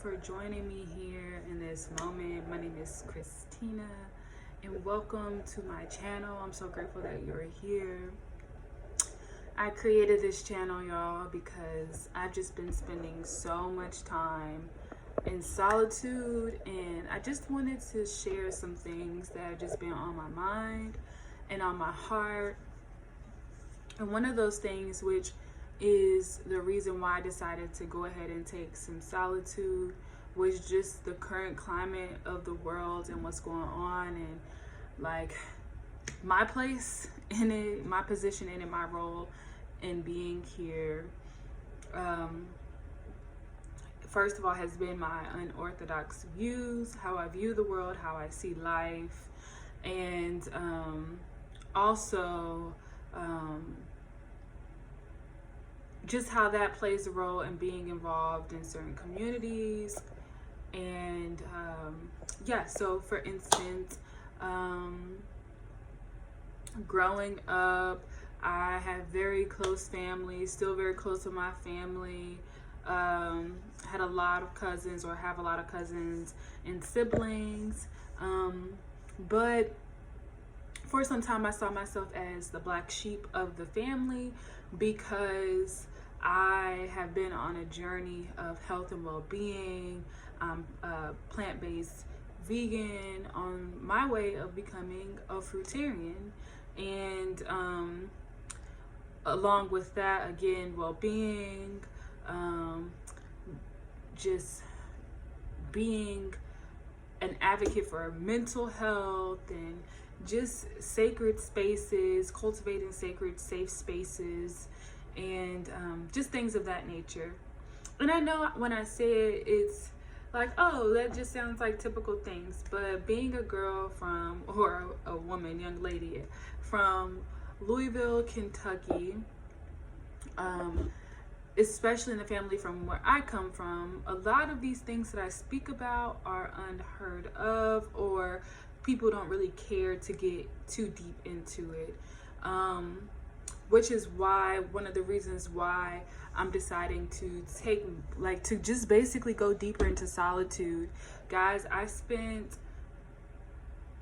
for joining me here in this moment. My name is Christina and welcome to my channel. I'm so grateful that you're here. I created this channel, y'all, because I've just been spending so much time in solitude, and I just wanted to share some things that have just been on my mind and on my heart. And one of those things, which is the reason why I decided to go ahead and take some solitude, was just the current climate of the world and what's going on, and like my place in it, my position in it, my role in being here. First of all, has been my unorthodox views, how I view the world, how I see life, and also just how that plays a role in being involved in certain communities. And so for instance, growing up, I have very close family, still very close with my family. Had a lot of cousins, or have a lot of cousins and siblings. But for some time I saw myself as the black sheep of the family, because I have been on a journey of health and well-being. I'm plant-based vegan on my way of becoming a fruitarian, and along with that, again, well-being, just being an advocate for mental health and just sacred spaces, cultivating sacred safe spaces, and just things of that nature. And I know when I say it, it's like, oh, that just sounds like typical things, but being a girl from, or a woman, young lady from Louisville, Kentucky, especially in the family from where I come from, a lot of these things that I speak about are unheard of, or people don't really care to get too deep into it, which is why, one of the reasons why I'm deciding to to just basically go deeper into solitude. Guys, I spent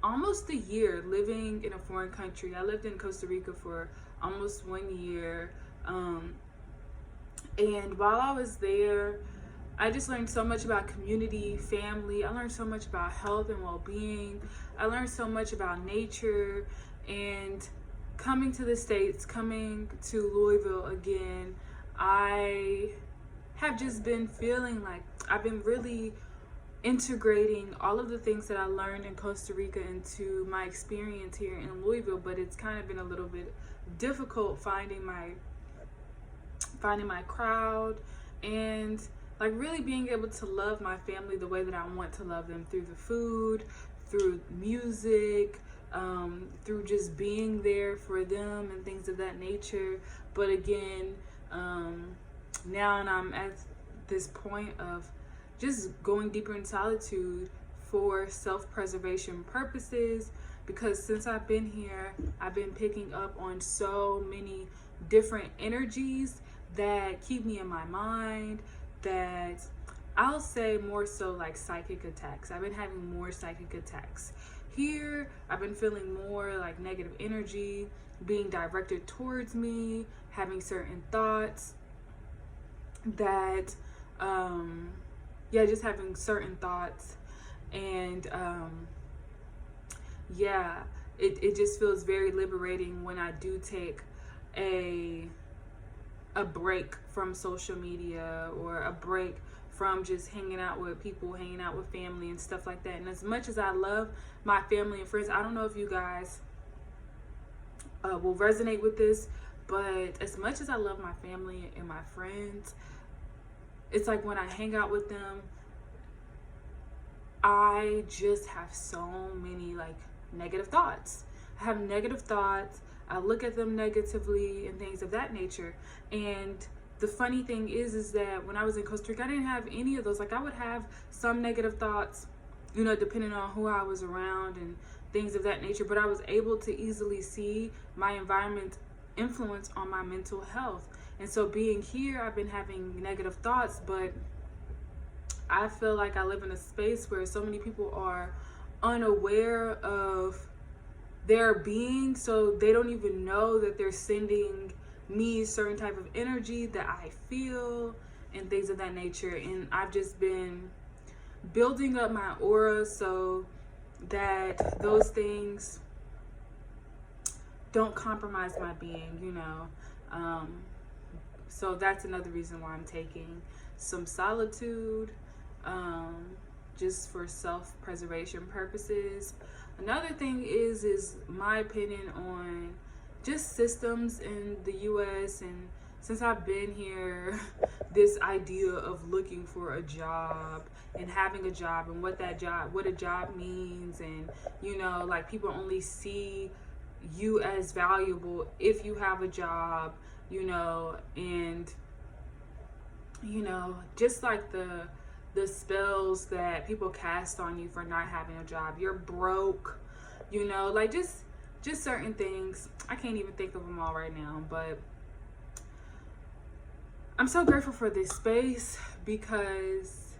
almost a year living in a foreign country. I lived in Costa Rica for almost 1 year. And while I was there, I just learned so much about community, family. I learned so much about health and well-being. I learned so much about nature. And coming to the States, coming to Louisville again, I have just been feeling like I've been really integrating all of the things that I learned in Costa Rica into my experience here in Louisville, but it's kind of been a little bit difficult finding my crowd, and like really being able to love my family the way that I want to love them, through the food, through music, through just being there for them and things of that nature. But again, now I'm at this point of just going deeper in solitude for self-preservation purposes, because since I've been here, I've been picking up on so many different energies that keep me in my mind, that I'll say more so like psychic attacks. I've been having more psychic attacks. Here, I've been feeling more like negative energy being directed towards me, having certain thoughts that, just having certain thoughts. And it just feels very liberating when I do take a break from social media, or a break from just hanging out with people, hanging out with family and stuff like that. And as much as I love my family and friends, I don't know if you guys will resonate with this, but as much as I love my family and my friends, it's like when I hang out with them, I just have so many like negative thoughts. I have negative thoughts. I look at them negatively and things of that nature. And the funny thing is that when I was in Costa Rica, I didn't have any of those. Like, I would have some negative thoughts, depending on who I was around and things of that nature. But I was able to easily see my environment's influence on my mental health. And so being here, I've been having negative thoughts, but I feel like I live in a space where so many people are unaware of their being, so they don't even know that they're sending me a certain type of energy that I feel and things of that nature. And I've just been building up my aura so that those things don't compromise my being, you know. So that's another reason why I'm taking some solitude, just for self-preservation purposes. Another thing is my opinion on just systems in the US. And since I've been here, this idea of looking for a job and having a job and what a job means, and you know, like people only see you as valuable if you have a job, you know. And you know, just like the spells that people cast on you for not having a job. You're broke, you know, like just certain things. I can't even think of them all right now, but I'm so grateful for this space, because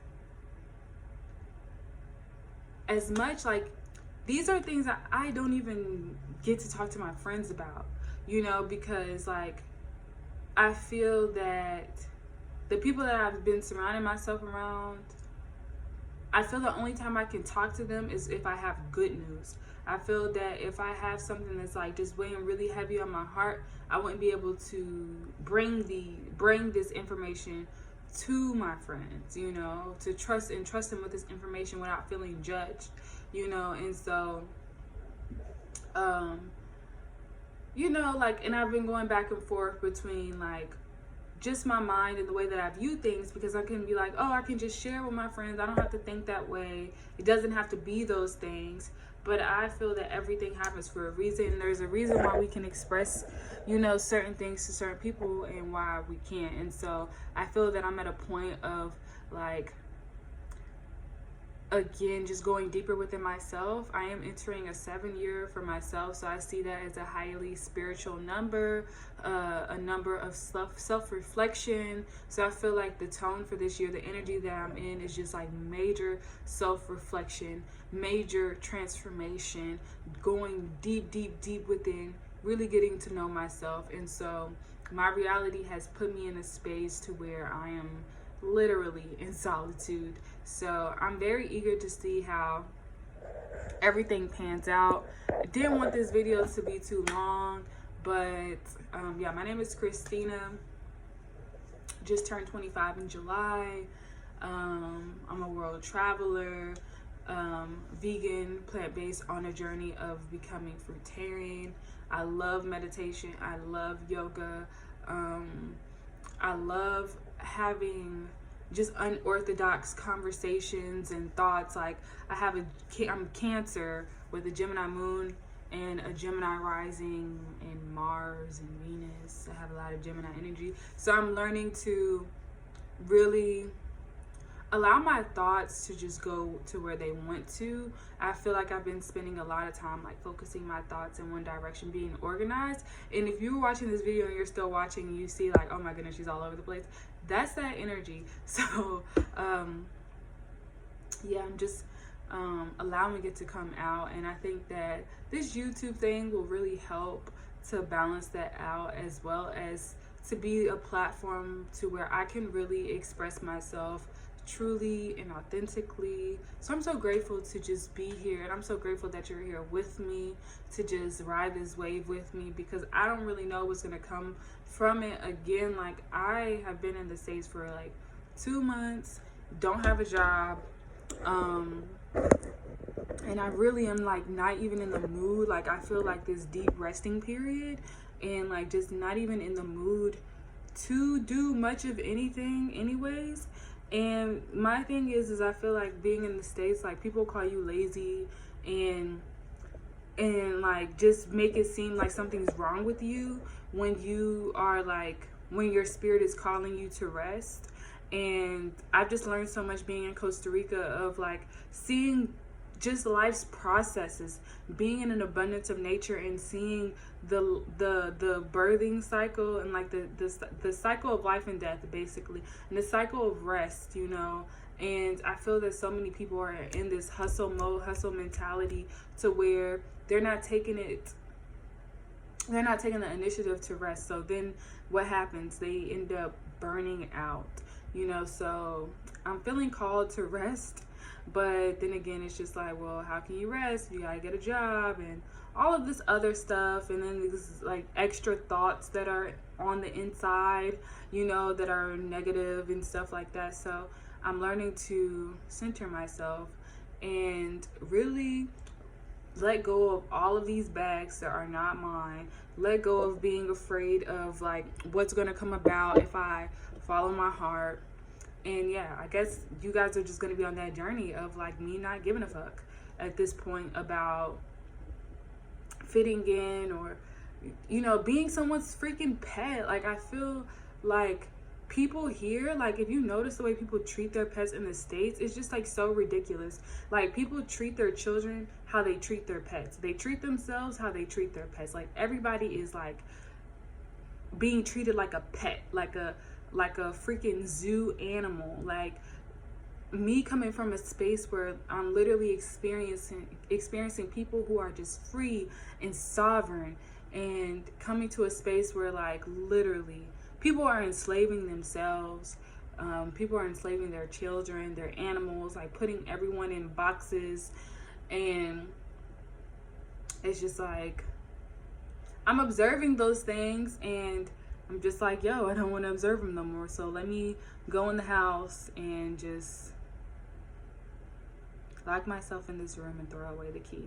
as much like these are things that I don't even get to talk to my friends about, you know, because like I feel that the people that I've been surrounding myself around, I feel the only time I can talk to them is if I have good news. I feel that if I have something that's like just weighing really heavy on my heart, I wouldn't be able to bring this information to my friends, you know, to trust them with this information without feeling judged, you know. And so you know, like, and I've been going back and forth between like just my mind and the way that I view things, because I can be like, oh, I can just share with my friends. I don't have to think that way. It doesn't have to be those things. But I feel that everything happens for a reason. There's a reason why we can express, you know, certain things to certain people and why we can't. And so I feel that I'm at a point of like, again, just going deeper within myself. I am entering a 7-year for myself, so I see that as a highly spiritual number, a number of self-reflection. So I feel like the tone for this year, the energy that I'm in, is just like major self-reflection, major transformation, going deep within, really getting to know myself. And so my reality has put me in a space to where I am literally in solitude. So I'm very eager to see how everything pans out. I didn't want this video to be too long, but yeah, my name is Christina. Just turned 25 in July. I'm a world traveler, vegan, plant-based, on a journey of becoming fruitarian. I love meditation. I love yoga. I love having just unorthodox conversations and thoughts. Like I'm Cancer with a Gemini moon and a Gemini rising and Mars and Venus. I have a lot of Gemini energy. So I'm learning to really allow my thoughts to just go to where they want to. I feel like I've been spending a lot of time like focusing my thoughts in one direction, being organized. And if you were watching this video and you're still watching and you see like, oh my goodness, she's all over the place, that's that energy. So yeah, I'm just allowing it to come out. And I think that this YouTube thing will really help to balance that out, as well as to be a platform to where I can really express myself truly and authentically. So I'm so grateful to just be here, and I'm so grateful that you're here with me to just ride this wave with me, because I don't really know what's gonna come from it. Again, like I have been in the States for like 2 months, don't have a job, and I really am like not even in the mood. Like I feel like this deep resting period, and like just not even in the mood to do much of anything anyways. And my thing is I feel like being in the States, like people call you lazy and like just make it seem like something's wrong with you when you are like, when your spirit is calling you to rest. And I've just learned so much being in Costa Rica of like seeing just life's processes, being in an abundance of nature and seeing the birthing cycle and like the cycle of life and death, basically, and the cycle of rest, you know. And I feel that so many people are in this hustle mode, hustle mentality, to where they're not taking the initiative to rest. So then what happens? They end up burning out, so I'm feeling called to rest. But then again, it's just like, well, how can you rest? You gotta get a job and all of this other stuff. And then these like extra thoughts that are on the inside, that are negative and stuff like that. So I'm learning to center myself and really let go of all of these bags that are not mine. Let go of being afraid of like what's going to come about if I follow my heart. And yeah, I guess you guys are just going to be on that journey of like me not giving a fuck at this point about fitting in or being someone's freaking pet. Like, I feel like people here, like, if you notice the way people treat their pets in the States, it's just like so ridiculous. Like, people treat their children how they treat their pets. They treat themselves how they treat their pets. Like, everybody is like being treated like a pet, like a freaking zoo animal. Like, me coming from a space where I'm literally experiencing people who are just free and sovereign, and coming to a space where like literally people are enslaving themselves, people are enslaving their children, their animals, like putting everyone in boxes. And it's just like I'm observing those things, and I'm just like, yo, I don't want to observe them no more. So let me go in the house and just lock myself in this room and throw away the key,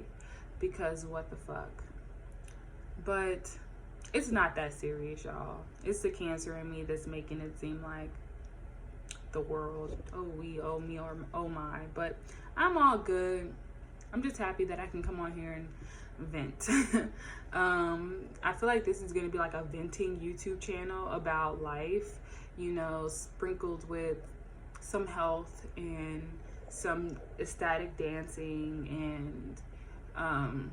because what the fuck. But it's not that serious, y'all. It's the Cancer in me that's making it seem like the world, oh we, oh me, or oh my. But I'm all good. I'm just happy that I can come on here and vent. I feel like this is going to be like a venting YouTube channel about life, sprinkled with some health and some ecstatic dancing and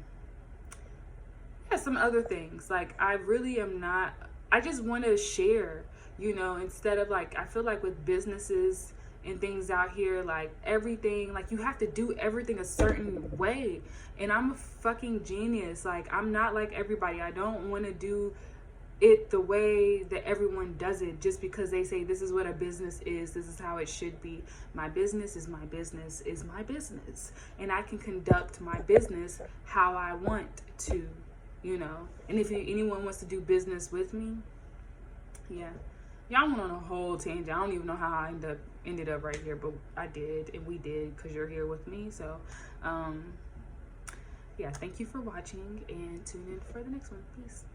some other things. Like, I really am not, I just want to share, instead of like, I feel like with businesses and things out here, like everything, like you have to do everything a certain way. And I'm a fucking genius. Like, I'm not like everybody. I don't want to do it the way that everyone does it just because they say this is what a business is, this is how it should be. My business is my business is my business, and I can conduct my business how I want to, and if anyone wants to do business with me, yeah. Y'all went on a whole tangent. I don't even know how I ended up right here, but I did, and we did, because you're here with me. So yeah, thank you for watching, and tune in for the next one. Peace.